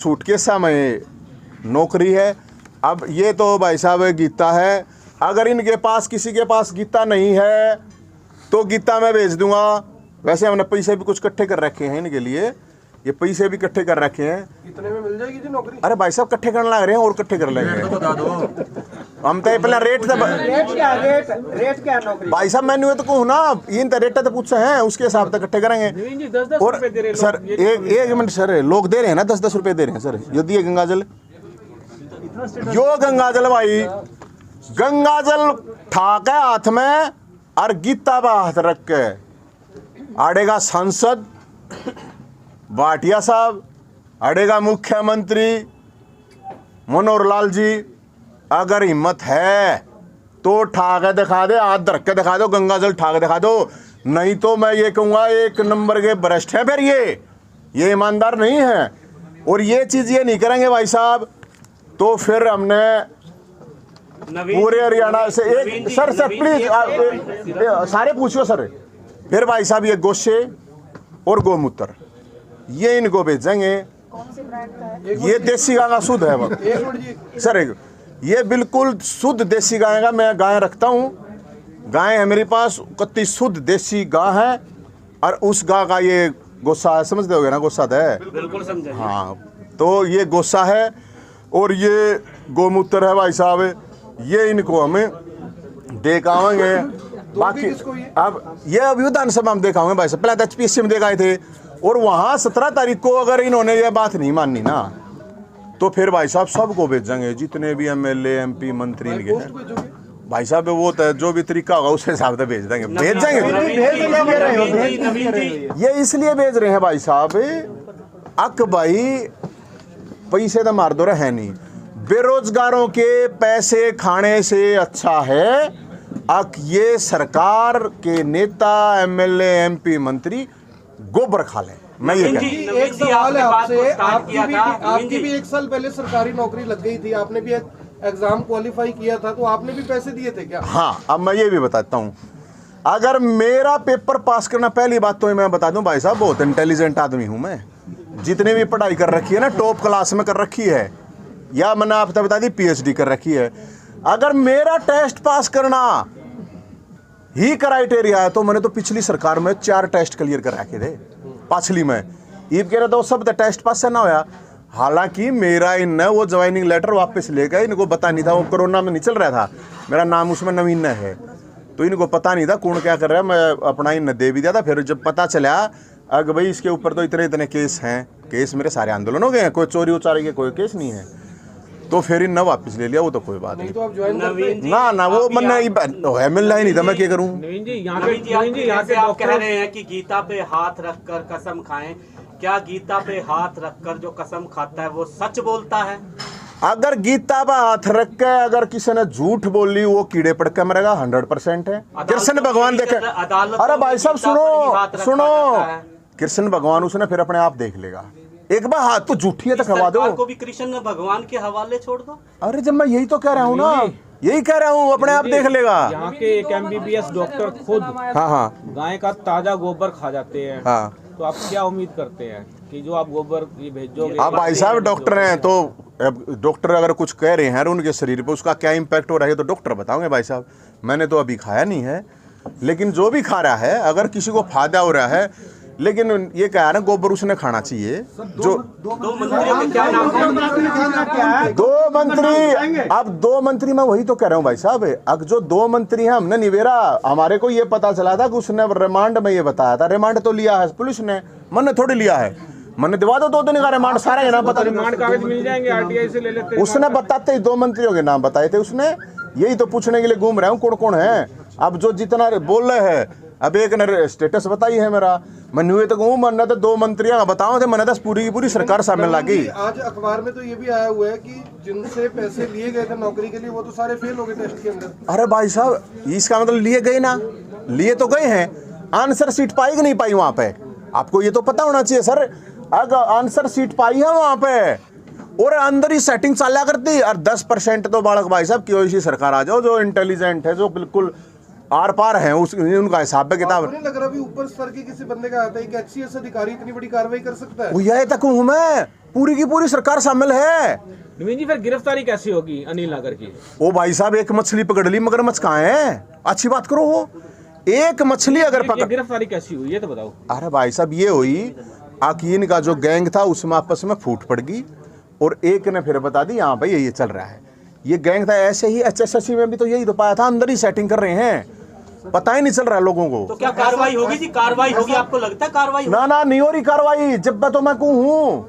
Suitcase में नौकरी है। अब ये तो भाई साहब गीता है, अगर इनके पास किसी के पास गीता नहीं है तो गीता मैं भेज दूंगा। वैसे हमने पैसे भी कुछ इकट्ठे कर रखे हैं इनके लिए, ये पैसे भी इकट्ठे कर रखे हैं। कितने में मिल जाएगी जी नौकरी? अरे भाई साहब इकट्ठे करने लग रहे हैं और इकट्ठे कर लेंगे। हम तो पहले रेट क्या नौकरी भाई साहब मैंने तो कहूँ ना, इन रेट तो पूछे हैं उसके हिसाब से इकट्ठे करेंगे। और सर एक मिनट सर, लोग दे रहे हैं ना 10-10 रुपए दे रहे हैं सर। ये दिए गंगाजल, यो गंगाजल भाई, गंगाजल ठाक है हाथ में और गीता बा हाथ रख के आड़ेगा सांसद भाटिया साहब, अड़ेगा मुख्यमंत्री मनोहर लाल जी। अगर हिम्मत है तो ठाक दिखा दे, हाथ धर के दिखा दो, गंगाजल ठाक दिखा दो। नहीं तो मैं ये कहूँगा एक नंबर के भ्रष्ट हैं फिर ये ईमानदार नहीं है। और ये चीज़ ये नहीं करेंगे भाई साहब तो फिर हमने पूरे हरियाणा से एक सर प्लीज सारे पूछो सर। फिर भाई साहब ये गोशे और गोमूत्र ये इनको भेजेंगे। ये देसी गाय का शुद्ध है सर, ये बिल्कुल शुद्ध देसी गाय का मैं गाय रखता हूँ। गाय है मेरे पास, कत्ती शुद्ध देसी गाय है और उस गाय का ये गोसा है, समझते होगे ना गोसा है, बिल्कुल समझे। हाँ तो ये गोसा है और ये गोमूत्र है भाई साहब, ये इनको हमें देखाएंगे। बाकी अब ये अभी विधानसभा में देखाएंगे भाई साहब, पहले तो HPSC में देखाए थे और वहाँ 17 तारीख को अगर इन्होंने ये बात नहीं मानी ना तो फिर भाई साहब सबको भेजेंगे, जितने भी MLA MP मंत्री इनके हैं भाई साहब। वो तो जो भी तरीका होगा उस हिसाब से भेज देंगे, ये इसलिए भेज रहे हैं भाई साहब अक भाई पैसे तो मार दो रहे नहीं, बेरोजगारों के पैसे खाने से अच्छा है अक ये सरकार के नेता MLA MP मंत्री गोबर खा लें। मैं ये एक सवाल है आपसे, आपकी भी 1 साल पहले सरकारी नौकरी लग गई थी, आपने भी एग्जाम क्वालिफाई किया था, तो आपने भी पैसे दिए थे क्या? हाँ, अब मैं ये भी बताता हूँ, अगर मेरा पेपर पास करना, पहली बात तो मैं बता दूं भाई साहब बहुत इंटेलिजेंट आदमी हूँ मैं, जितने भी पढ़ाई कर रखी है ना टॉप क्लास में कर रखी है, या मैंने आपको बता दी PhD कर रखी है। अगर मेरा टेस्ट पास करना ही क्राइटेरिया है तो मैंने तो पिछली सरकार में 4 टेस्ट क्लियर कर रखे थे, पाछली में ईद कह रहा था सब टेस्ट पास से ना होया। हालांकि मेरा इन वो ज्वाइनिंग लेटर वापस ले गए, इनको पता नहीं था, वो कोरोना में नहीं चल रहा था, मेरा नाम उसमें नवीन है तो इनको पता नहीं था कौन क्या कर रहा है, मैं अपना इन दे भी दिया था। फिर जब पता चला अगर भाई इसके ऊपर तो इतने केस हैं, केस मेरे सारे आंदोलन हो गए हैं, कोई चोरी उचारी के कोई केस नहीं है, तो फिर इन वापस ले लिया, वो तो कोई बात नहीं। तो आप ज्वाइन ना वो मैं मिलना ही नहीं था, मैं क्या करूँ। नवीन जी यहाँ पे आप कह रहे हैं कि गीता पे हाथ रखकर कसम खाएं, क्या गीता पे हाथ रखकर जो कसम खाता है वो सच बोलता है? अगर गीता पर हाथ रख के अगर किसी ने झूठ बोली वो कीड़े पड़ के मरेगा, 100% है। कृष्ण भगवान देखे, अरे भाई साहब सुनो, कृष्ण भगवान उसने फिर अपने आप देख लेगा, एक बार हाथ तो झूठी है तो खवा दो, को भी कृष्ण भगवान के हवाले छोड़ दो। अरे जब मैं यही तो कह रहा हूँ ना, यही कह रहा हूँ, अपने आप देख लेगा। यहाँ के एक MBBS डॉक्टर खुद गाय का ताजा गोबर खा जाते हैं, तो आप क्या उम्मीद करते हैं कि जो आप गोबर ये भेजोगे? आप भाई साहब डॉक्टर हैं तो डॉक्टर अगर कुछ कह रहे हैं उनके शरीर पे उसका क्या इम्पैक्ट हो रहा है तो डॉक्टर बताओगे भाई साहब। मैंने तो अभी खाया नहीं है, लेकिन जो भी खा रहा है अगर किसी को फायदा हो रहा है, लेकिन ये कह रहा है गोबर उसने खाना चाहिए। जो दो मंत्रियों के क्या नाम है? 2 मंत्री, अब 2 मंत्री मैं वही तो कह रहा हूँ भाई साहब, अब जो 2 मंत्री हैं हमने निवेरा, हमारे को ये पता चला था कि उसने रिमांड में ये बताया था, रिमांड तो लिया है पुलिस ने, मैंने थोड़ी लिया है, मैंने दिवा दो 2 दिन का रिमांड, सारा ये नाम पता, रिमांड कागज मिल जाएंगे, RTI से ले लेते। उसने बताते ही 2 मंत्रियों के नाम बताए थे उसने, यही तो पूछने के लिए घूम रहा हूँ कौन कौन है। अब जो जितना बोल रहे हैं, अब एक ने स्टेटस बताई है मेरा, मैं तो कहूँ मन तो 2 मंत्रियों बताओ थे, मैंने 10 पूरी की पूरी सरकार सामने लागी। आज अखबार में तो ये भी आया हुआ है कि जिनसे पैसे लिए गए थे नौकरी के लिए वो तो सारे फेल हो गए टेस्ट के अंदर। अरे भाई साहब इसका मतलब लिए गए ना, लिए तो गए हैं, आंसर सीट पाई कि नहीं पाई वहां पे, आपको ये तो पता होना चाहिए सर। अगर आंसर सीट पाई है वहां पे और अंदर ही सेटिंग चला करती, और 10% तो बालक भाई साहब क्यों इसी सरकार आ जाओ जो इंटेलिजेंट है, जो बिल्कुल आर पार हैं, उस उनका हिसाब किताब। आपको नहीं लग रहा भी ऊपर स्तर के किसी बंदे का आता है, एक HCS अधिकारी इतनी बड़ी कार्रवाई कर सकता है? यही तक हूँ मैं, पूरी की पूरी सरकार शामिल है। नवीन जी फिर गिरफ्तारी कैसी होगी अनिल नागर की? ओ भाई साहब, एक मछली पकड़ ली, मगरमच्छ कहाँ है? अच्छी बात करो, वो एक मछली अगर पकड़, गिरफ्तारी कैसी हुई ये तो बताओ। अरे भाई साहब ये हुई, आकीन का जो गैंग था उसमें आपस में फूट पड़ गई और एक ने फिर बता दी हाँ भाई ये चल रहा है, ये गैंग था। ऐसे ही HSSC में भी तो यही तो पाया था, अंदर ही सेटिंग कर रहे हैं, पता ही नहीं चल रहा लोगों को। तो क्या कार्रवाई होगी जी? कार्रवाई होगी? आपको लगता है कार्रवाई? ना नहीं हो रही कार्रवाई, जब तो मैं हूँ।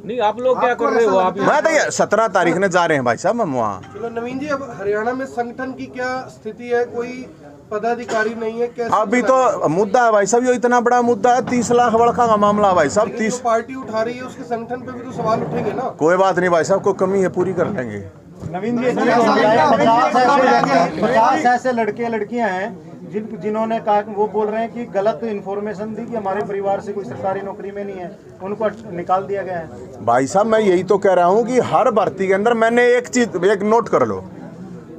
नहीं आप लोग क्या कर रहे हो? आप मैं तो ये 17 तारीख ने जा रहे हैं भाई साहब हम वहाँ। चलो नवीन जी, अब हरियाणा में संगठन की क्या स्थिति है? कोई पदाधिकारी नहीं है, कैसे? अभी तो मुद्दा है भाई साहब, ये इतना बड़ा मुद्दा है, 30 लाख बड़का का मामला है भाई साहब। 30 पार्टी उठा रही है उसके संगठन पे भी तो सवाल उठेंगे ना। कोई बात नहीं भाई साहब, कोई कमी है पूरी कर लेंगे। नवीन जी 50 ऐसे लड़के लड़कियां हैं जिन्होंने कहा, वो बोल रहे हैं कि गलत इन्फॉर्मेशन दी कि हमारे परिवार से कोई सरकारी नौकरी में नहीं है, उनको निकाल दिया गया है। भाई साहब मैं यही तो कह रहा हूँ कि हर भर्ती के अंदर मैंने एक चीज, एक नोट कर लो,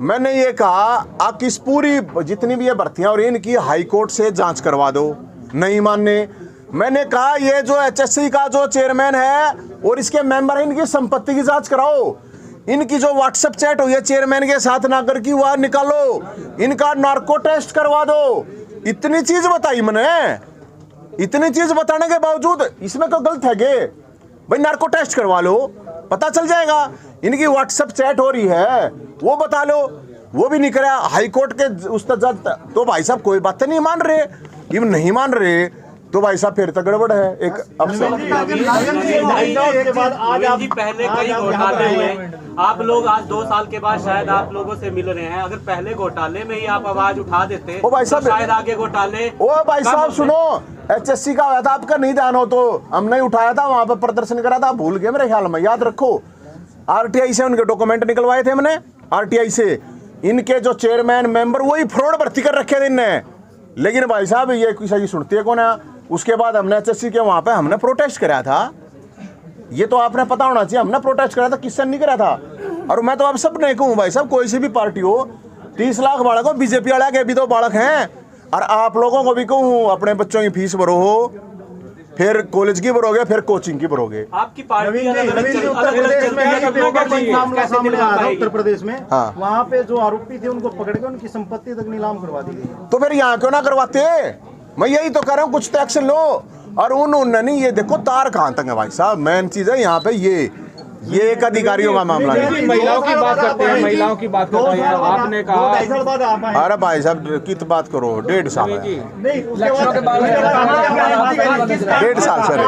मैंने ये कहा आप इस पूरी जितनी भी ये भर्तियां और इनकी हाई कोर्ट से जांच करवा दो, नहीं मानने। मैंने कहा ये जो HSC का जो चेयरमैन है और इसके मेंबर है, इनकी संपत्ति की जांच कराओ, इनकी जो व्हाट्सएप चैट हुई है चेयरमैन के साथ नागर की वह निकालो, इनका नार्को टेस्ट करवा दो। इतनी चीज बताई मैंने, इतनी चीज बताने के बावजूद इसमें तो गलत है गे भाई, नार्को टेस्ट करवा लो, पता चल जाएगा। इनकी व्हाट्सएप चैट हो रही है वो बता लो, वो भी नहीं करा। हाई कोर्ट के उस जज तो भाई साहब कोई बात नहीं मान रहे, ये नहीं मान रहे तो भाई साहब फिर तो गड़बड़ है। एक अफसर पहले कई घोटाले हुए, आप लोग आज 2 साल के बाद शायद आप लोगों से मिल रहे हैं, अगर पहले घोटाले में ही आप आवाज उठा देते ओ भाई साहब, तो शायद आगे घोटाले। ओ भाई साहब सुनो, HSC का हुआ था, आपका नहीं ध्यान हो तो हमने उठाया था, वहां पर प्रदर्शन करा था, भूल गए मेरे ख्याल में, याद रखो। RTI से उनके डॉक्यूमेंट निकलवाए थे हमने, RTI से। इनके जो चेयरमैन मेंबर वही फ्रॉड भर्ती कर रखे थे इनने, लेकिन भाई साहब ये किसी सुनती है कौन है। उसके बाद हमने HSC के वहां पे हमने प्रोटेस्ट कराया था, ये तो आपने पता होना चाहिए, हमने प्रोटेस्ट कराया था, किसने नहीं करा था। और मैं तो अब सब नहीं कहूँ भाई साहब, कोई सी भी पार्टी हो, 30 लाख बालक हो, BJP वाले के भी तो बालक हैं, और आप लोगों को भी कहूँ अपने बच्चों की फीस भरो हो, फिर कॉलेज की भरोगे, फिर कोचिंग की भरोगे। आपकी पार्टी उत्तर प्रदेश में वहाँ पे जो आरोपी थे उनको पकड़ के उनकी संपत्ति तक नीलाम करवा दी गई। तो फिर यहाँ क्यों ना करवाते? मैं यही तो कह रहा हूँ, कुछ तो एक्शन लो। और उन्होंने नहीं, ये देखो तार कहाँ तक है भाई साहब, मेन चीज है यहाँ पे ये एक अधिकारियों का मामला है। महिलाओं की बात करते हैं, महिलाओं की बात करते हैं, आपने कहा। अरे भाई साहब की तो बात करो, 1.5 साल है, 1.5 साल सर।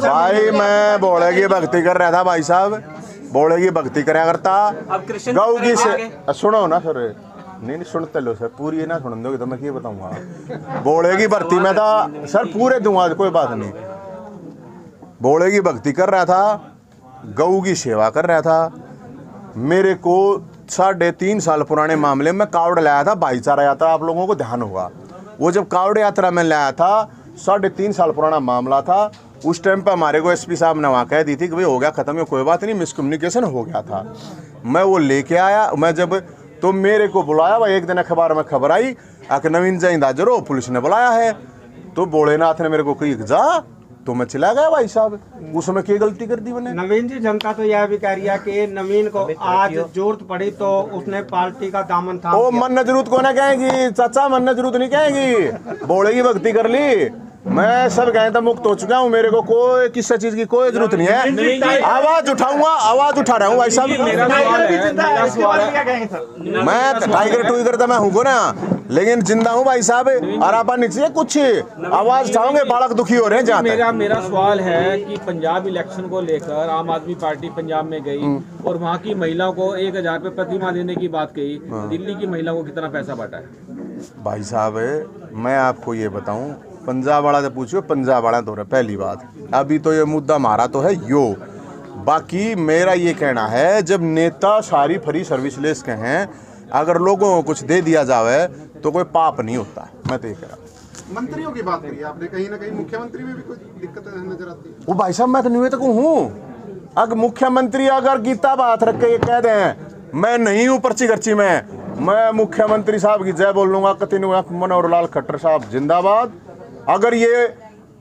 भाई मैं बोले की भक्ति कर रहा था भाई साहब, बोले की भक्ति कराया करता। गौ की से सुनो ना सर, नहीं सुनते लो सर, पूरी ना सुन दोगे तो मैं क्या बताऊंगा। बोले की भर्ती में था सर, पूरे दूंगा कोई बात नहीं। बोले की भक्ति कर रहा था, गऊ की सेवा कर रहा था। मेरे को 3.5 साल पुराने मामले में कावड़ लाया था, भाईचारा यात्रा, आप लोगों को ध्यान होगा। वो जब कावड़ यात्रा में लाया था, 3.5 साल पुराना मामला था। उस टाइम पर हमारे को SP साहब ने वहाँ कह दी थी कि भाई हो गया खत्म, है कोई बात नहीं, मिसकम्युनिकेशन हो गया था। मैं वो लेके आया, मैं जब तो मेरे को बुलाया भाई, एक दिन अखबार में खबर आई आके नवीन जैन दाजरो पुलिस ने बुलाया है। तो भोलेनाथ ने मेरे को कही जा, तो मैं चला गया भाई साहब। उसमें क्या गलती कर दी मैंने? नवीन जी जनता तो यह भी कह रही है कि नवीन को आज जरूरत पड़ी तो उसने पार्टी का दामन था। ओ मन जरूरत को ना कहेगी चाचा, मन जरूरत नहीं कहेगी, भोले की भक्ति कर ली। मैं सब गए तो मुक्त हो चुका हूँ, मेरे को कोई किसी चीज की कोई जरूरत नहीं है। आवाज उठाऊंगा, आवाज उठा रहा हूँ भाई साहब। मैं टाइगर टूगर तो मैं हूँ ना, लेकिन जिंदा हूँ भाई साहब। और आप नीचे कुछ आवाज उठाओगे, बालक दुखी हो रहे हैं। जहाँ मेरा सवाल है कि पंजाब इलेक्शन को लेकर आम आदमी पार्टी पंजाब में गई और वहाँ की महिलाओं को 1000 रुपये प्रतिमाह देने की बात कही, दिल्ली की महिलाओं को कितना पैसा बांटा है? भाई साहब मैं आपको ये बताऊं, पंजाब वाला से पूछो, पंजाब वाला तो पहली बात, अभी तो ये मुद्दा हमारा तो है यो। बाकी मेरा ये कहना है, जब नेता सारी फ्री सर्विस लेस के हैं, अगर लोगों को कुछ दे दिया जावे तो कोई पाप नहीं होता। मैं तो ये कह रहा हूँ। मंत्रियों की बात करी आपने, कहीं ना कहीं मुख्यमंत्री में भी कोई दिक्कत नजर आती है? वो भाई साहब मैं तो निवेदक हूँ, अगर मुख्यमंत्री अगर गीता पर हाथ रख के ये कह दें मैं नहीं हूं पर्ची गर्ची में, मैं मुख्यमंत्री साहब की जय बोल लूंगा, मनोहर लाल खट्टर साहब जिंदाबाद। अगर ये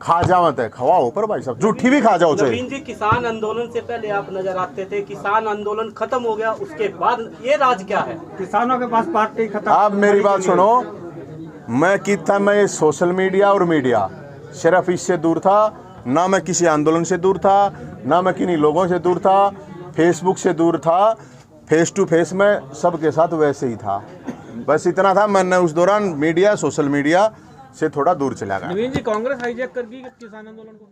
खा जावत है खवाओ पर भाई साहब, झूठी भी खा जाओ चाहिए। नवीन जी, किसान आंदोलन से पहले आप नजर आते थे, किसान आंदोलन खत्म हो गया, उसके बाद ये राज क्या है? किसानों के पास पार्टी खत्म। आप मेरी बात सुनो, मैं कितना मैं सोशल मीडिया और मीडिया सिर्फ इससे दूर था, ना मैं किसी आंदोलन से दूर था, ना मैं किन्हीं लोगों से दूर था, फेसबुक से दूर था, फेस टू फेस में सबके साथ वैसे ही था। बस इतना था, मैंने उस दौरान मीडिया सोशल मीडिया से थोड़ा दूर चला गया। नवीन जी, कांग्रेस हाईजैक कर गई किसान आंदोलन को।